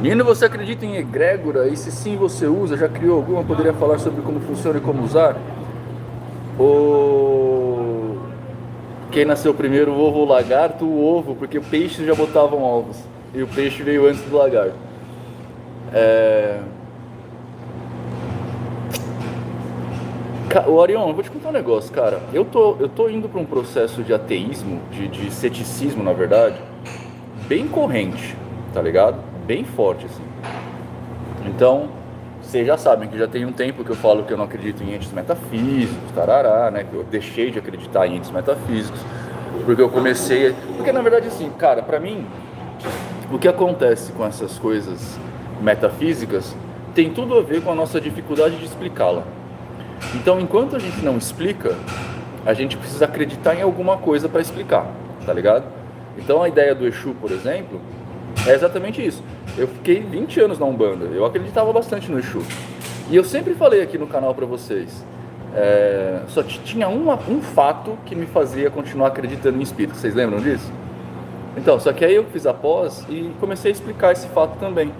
Menino, você acredita em egrégora? E se sim você usa, já criou alguma? Poderia falar sobre como funciona e como usar? Ou quem nasceu primeiro, o ovo ou o lagarto? O ovo, porque peixes já botavam ovos. E o peixe veio antes do lagarto. É... O Orion, eu vou te contar um negócio, cara. Eu tô indo para um processo de ateísmo, de ceticismo, na verdade, bem corrente, tá ligado? Bem forte, assim. Então, vocês já sabem que já tem um tempo que eu falo que eu não acredito em entes metafísicos, tarará, né? Que eu deixei de acreditar em entes metafísicos, porque eu comecei... Porque, na verdade, assim, cara, pra mim, o que acontece com essas coisas metafísicas tem tudo a ver com a nossa dificuldade de explicá-la. Então, enquanto a gente não explica, a gente precisa acreditar em alguma coisa para explicar, tá ligado? Então, a ideia do Exu, por exemplo, é exatamente isso. Eu fiquei 20 anos na Umbanda, eu acreditava bastante no Exu. E eu sempre falei aqui no canal para vocês, só tinha um fato que me fazia continuar acreditando em espírito. Vocês lembram disso? Então, só que aí eu fiz a pós e comecei a explicar esse fato também.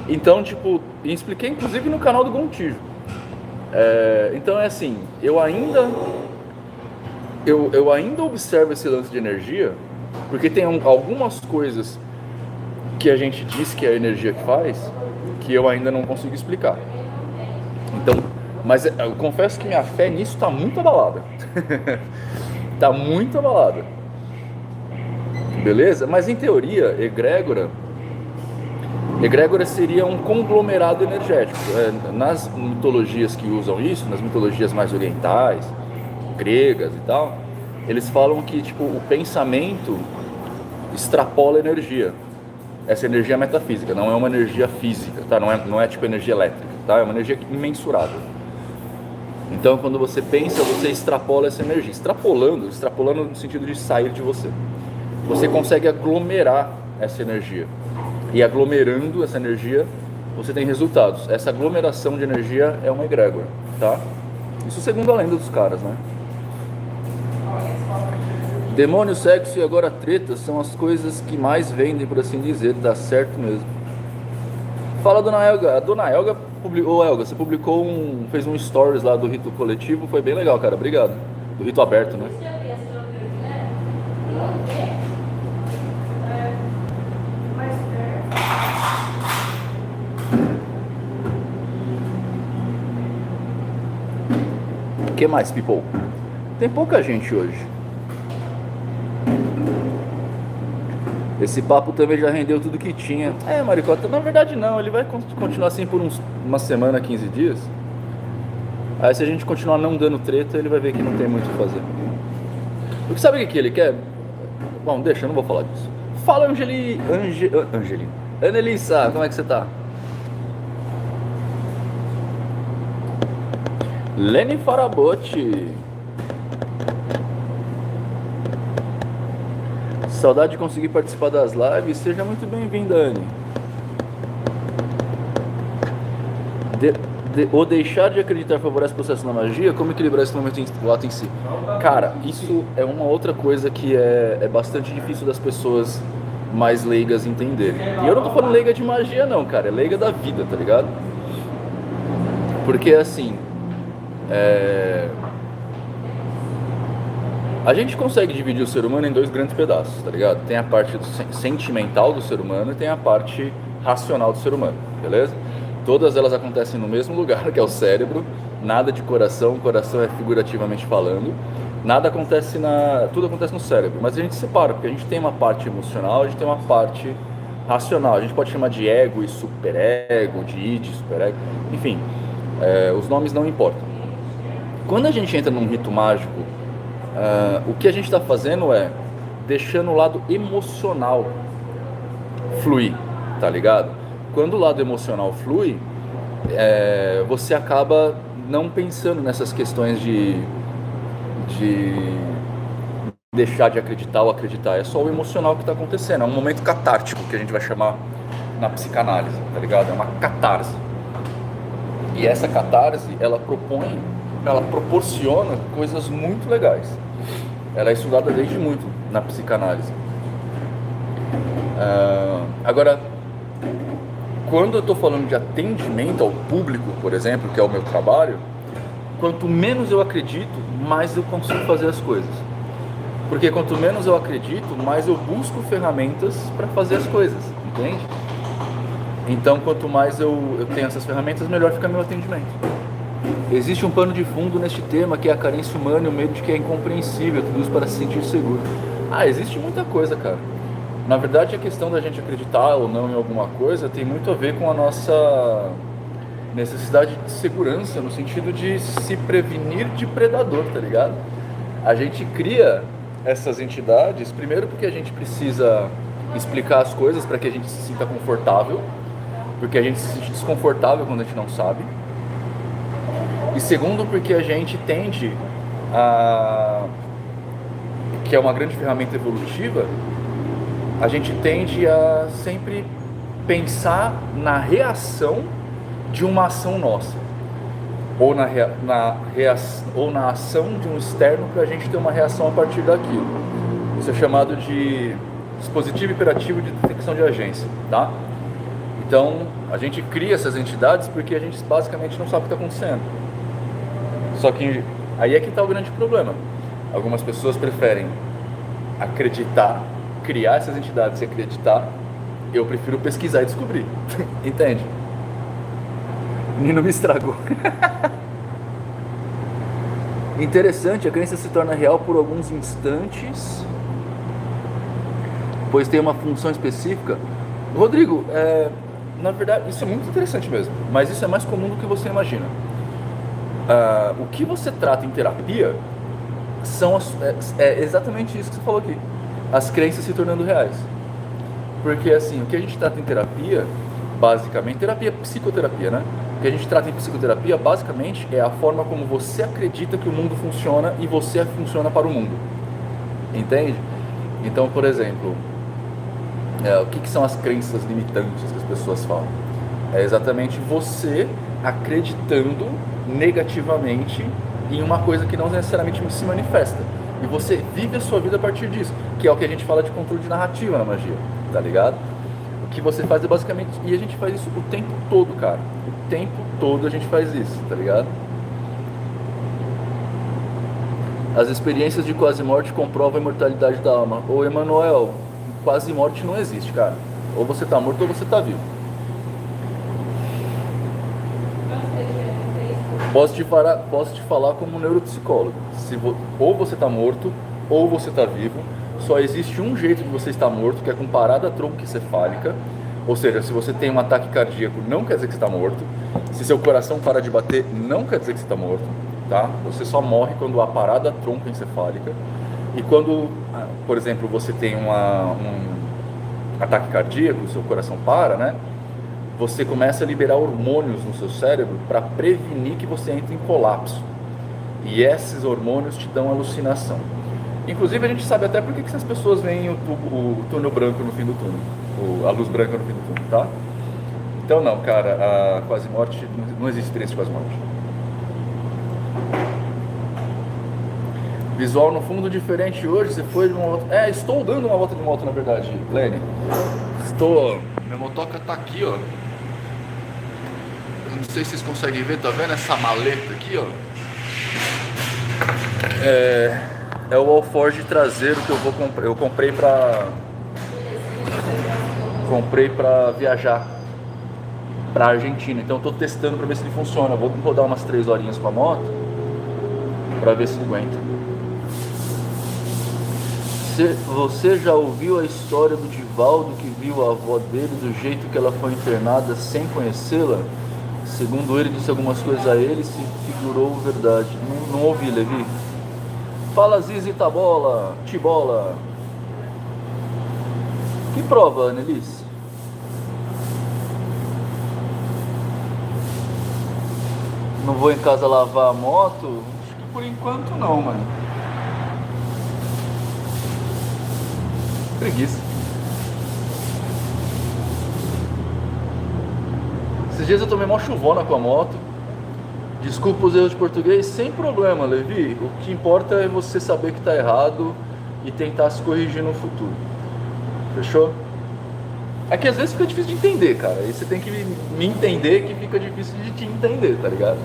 Então, tipo, e expliquei inclusive no canal do Gontijo. Então é assim, eu ainda observo esse lance de energia, porque tem algumas coisas que a gente diz que é a energia que faz, que eu ainda não consigo explicar. Então, mas eu confesso que minha fé nisso está muito abalada. Está muito abalada. Beleza? Mas em teoria, egrégora seria um conglomerado energético. Nas mitologias que usam isso, nas mitologias mais orientais, gregas e tal, eles falam que tipo, o pensamento extrapola a energia. Essa energia é metafísica, não é uma energia física, tá? Não é tipo energia elétrica, tá? É uma energia imensurável. Então, quando você pensa, você extrapola essa energia. Extrapolando no sentido de sair de você. Você consegue aglomerar essa energia. E aglomerando essa energia, você tem resultados. Essa aglomeração de energia é uma egrégora, tá? Isso segundo a lenda dos caras, né? Demônio, sexo e agora treta são as coisas que mais vendem, por assim dizer. Dá certo mesmo. Fala, Dona Elga. A Dona Elga publicou... Elga, você publicou fez um stories lá do rito coletivo. Foi bem legal, cara. Obrigado. Do rito aberto, né? O que mais, people? Tem pouca gente hoje. Esse papo também já rendeu tudo que tinha. Maricota, na verdade não, ele vai continuar assim por uma semana, 15 dias. Aí se a gente continuar não dando treta, ele vai ver que não tem muito o que fazer. Porque sabe o que ele quer? Bom, deixa, eu não vou falar disso. Fala, Angelina. Anelissa, como é que você tá? Lene Farabotti. Saudade de conseguir participar das lives. Seja muito bem-vinda, Anne. Ou deixar de acreditar favorece o processo na magia? Como equilibrar esse momento o ato em si? Cara, isso é uma outra coisa que é bastante difícil das pessoas mais leigas entenderem. E eu não tô falando leiga de magia não, cara. É leiga da vida, tá ligado? Porque assim... A gente consegue dividir o ser humano em dois grandes pedaços, tá ligado? Tem a parte sentimental do ser humano e tem a parte racional do ser humano, beleza? Todas elas acontecem no mesmo lugar, que é o cérebro. Nada de coração, coração é figurativamente falando. Tudo acontece no cérebro, mas a gente separa, porque a gente tem uma parte emocional, a gente tem uma parte racional. A gente pode chamar de ego e superego, de id, superego, enfim, os nomes não importam. Quando a gente entra num rito mágico, o que a gente está fazendo é deixando o lado emocional fluir, tá ligado? Quando o lado emocional flui, você acaba não pensando nessas questões de deixar de acreditar ou acreditar. É só o emocional que está acontecendo. É um momento catártico que a gente vai chamar na psicanálise, tá ligado? É uma catarse. E essa catarse, ela proporciona coisas muito legais. Ela é estudada desde muito na psicanálise. Agora, quando eu estou falando de atendimento ao público, por exemplo, que é o meu trabalho, quanto menos eu acredito, mais eu consigo fazer as coisas. Porque quanto menos eu acredito, mais eu busco ferramentas para fazer as coisas, entende? Então, quanto mais eu tenho essas ferramentas, melhor fica meu atendimento. Existe um pano de fundo neste tema, que é a carência humana e o medo de que é incompreensível, tudo isso para se sentir seguro. Existe muita coisa, cara. Na verdade, a questão da gente acreditar ou não em alguma coisa tem muito a ver com a nossa necessidade de segurança, no sentido de se prevenir de predador, tá ligado? A gente cria essas entidades, primeiro porque a gente precisa explicar as coisas para que a gente se sinta confortável, porque a gente se sente desconfortável quando a gente não sabe. E segundo, porque a gente tende a... que é uma grande ferramenta evolutiva, a gente tende a sempre pensar na reação de uma ação nossa, ou na ação de um externo para a gente ter uma reação a partir daquilo. Isso é chamado de dispositivo imperativo de detecção de agência, tá? Então, a gente cria essas entidades porque a gente basicamente não sabe o que está acontecendo. Só que aí é que está o grande problema. Algumas pessoas preferem acreditar, criar essas entidades e acreditar. Eu prefiro pesquisar e descobrir. Entende? O menino me estragou. Interessante, a crença se torna real por alguns instantes, pois tem uma função específica. Rodrigo, na verdade, isso é muito interessante mesmo, mas isso é mais comum do que você imagina. O que você trata em terapia é exatamente isso que você falou aqui, as crenças se tornando reais. Porque assim, o que a gente trata em terapia, basicamente, terapia, psicoterapia, né? O que a gente trata em psicoterapia, basicamente, é a forma como você acredita que o mundo funciona e você funciona para o mundo. Entende? Então, por exemplo, o que são as crenças limitantes que as pessoas falam? É exatamente você acreditando negativamente em uma coisa que não necessariamente se manifesta. E você vive a sua vida a partir disso, que é o que a gente fala de controle de narrativa na magia, tá ligado? O que você faz é basicamente... E a gente faz isso o tempo todo, cara. O tempo todo a gente faz isso, tá ligado? As experiências de quase morte comprovam a imortalidade da alma. Ô, Emanuel, quase morte não existe, cara. Ou você tá morto ou você tá vivo. Posso te falar como neuropsicólogo. Ou você tá morto ou você tá vivo. Só existe um jeito de você estar morto, que é com parada troncoencefálica. Ou seja, se você tem um ataque cardíaco, não quer dizer que você está morto. Se seu coração para de bater, não quer dizer que você está morto, tá? Você só morre quando há parada troncoencefálica. E quando, por exemplo, você tem um ataque cardíaco, seu coração para, né? Você começa a liberar hormônios no seu cérebro para prevenir que você entre em colapso. E esses hormônios te dão alucinação. Inclusive, a gente sabe até por que essas pessoas veem o túnel branco no fim do túnel, a luz branca no fim do túnel, tá? Então, não, cara, a quase morte, não existe experiência de quase morte. Visual no fundo diferente hoje, você foi de uma volta... estou dando uma volta de moto, na verdade, Lene. Minha motoca tá aqui, ó. Eu não sei se vocês conseguem ver, tá vendo essa maleta aqui, ó? É o Alforge traseiro que eu comprei pra viajar pra Argentina. Então eu tô testando pra ver se ele funciona. Vou rodar umas 3 horinhas com a moto pra ver se ele aguenta. Você já ouviu a história do Divaldo que viu a avó dele do jeito que ela foi internada sem conhecê-la? Segundo ele, disse algumas coisas a ele e se figurou verdade. Não ouvi, Levi. Fala, Zizi Tibola. Que prova, Annelise? Não vou em casa lavar a moto? Acho que por enquanto não, mano. Preguiça. Esses dias eu tomei mó chuvona com a moto. Desculpa os erros de português, sem problema, Levi. O que importa é você saber que está errado e tentar se corrigir no futuro. Fechou? É que às vezes fica difícil de entender, cara. Aí você tem que me entender que fica difícil de te entender, tá ligado?